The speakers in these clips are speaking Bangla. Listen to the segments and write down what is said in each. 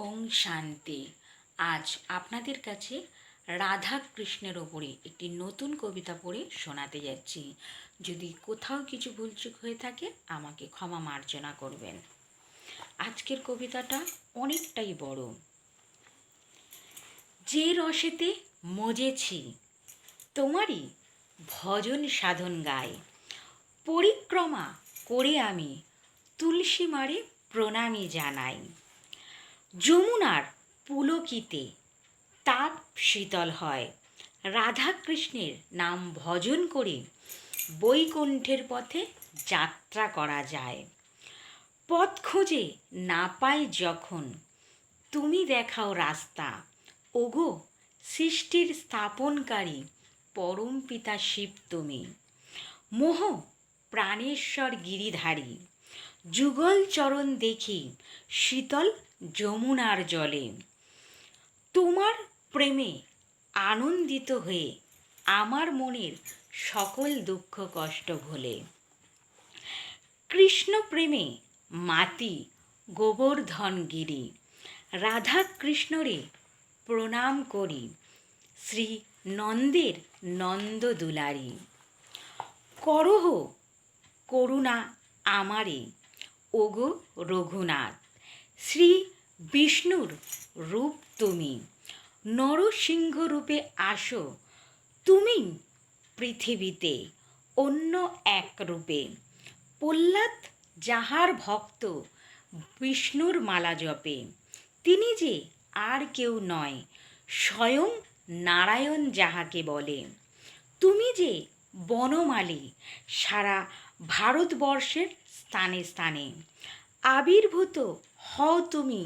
ওং শান্তি। আজ আপনাদের কাছে রাধা কৃষ্ণের ওপরে একটি নতুন কবিতা পড়ে শোনাতে যাচ্ছি। যদি কোথাও কিছু ভুলচুক হয়ে থাকে আমাকে ক্ষমা মার্জনা করবেন। আজকের কবিতাটা অনেকটাই বড়। যে রসেতে মজেছি তোমারই ভজন সাধন গায়, পরিক্রমা করে আমি তুলসী মারে প্রণামী জানাই। যমুনার পুলকিতে তাপ শীতল হয়, রাধা কৃষ্ণের নাম ভজন করে বৈকুণ্ঠের পথে যাত্রা করা যায়। পথ খুঁজে না পাই যখন তুমি দেখাও রাস্তা, ওগো সৃষ্টির স্থাপনকারী পরম পিতা শিব তুমি। মোহ প্রাণেশ্বর গিরিধারী, যুগল চরণ দেখি শীতল যমুনার জলে। তোমার প্রেমে আনন্দিত হয়ে আমার মনের সকল দুঃখ কষ্ট ভোলে। কৃষ্ণ প্রেমে মাতি গোবর্ধন গিরি, রাধা কৃষ্ণরে প্রণাম করি শ্রী নন্দের নন্দ দুলারি। করহ করুণা আমারে ওগো রঘুনাথ, শ্রী বিষ্ণুর রূপ তুমি। নরসিংহ রূপে আসো তুমি পৃথিবীতে অন্য এক রূপে। প্রহ্লাদ যাহার ভক্ত বিষ্ণুর মালা জপে, তিনি যে আর কেউ নয় স্বয়ং নারায়ণ যাহাকে বলে। তুমি যে বনমালী সারা ভারতবর্ষের স্থানে স্থানে, আবির্ভূত হও তুমি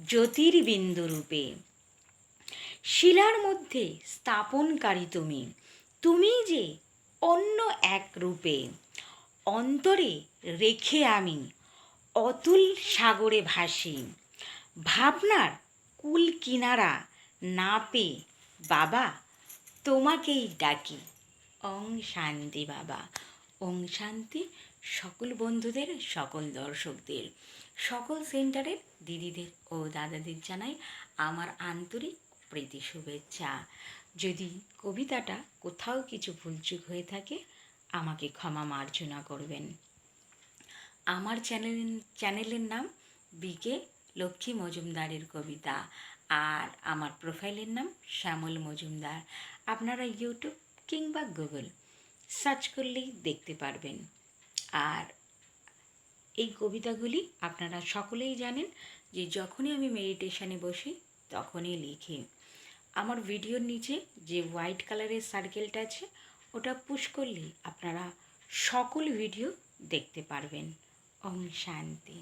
জ্যোতির্বিন্দু রূপে। শিলার মধ্যে স্থাপনকারী তুমি, তুমি যে অন্য এক রূপে। অন্তরে রেখে আমি অতুল সাগরে ভাসি, ভাবনার কুল কিনারা না পেয়ে বাবা তোমাকেই ডাকি। ওং শান্তি বাবা। ওং শান্তি। সকল বন্ধুদের, সকল দর্শকদের, সকল সেন্টারের দিদিদের ও দাদাদের জানাই আমার আন্তরিক প্রীতি শুভেচ্ছা। যদি কবিতাটা কোথাও কিছু ভুলচুক হয়ে থাকে আমাকে ক্ষমা মার্জনা করবেন। আমার চ্যানেলের নাম বিকে লক্ষ্মী মজুমদারের কবিতা, আর আমার প্রোফাইলের নাম শ্যামল মজুমদার। আপনারা ইউটিউব কিংবা গুগল সার্চ করলেই দেখতে পারবেন। আর এই কবিতাগুলি আপনারা সকলেই জানেন যে যখনই আমি মেডিটেশনে বসি তখনই লিখি। আমার ভিডিওর নিচে যে হোয়াইট কালারের সার্কেলটা আছে ওটা পুশ করলেই আপনারা সকল ভিডিও দেখতে পারবেন। ওম শান্তি।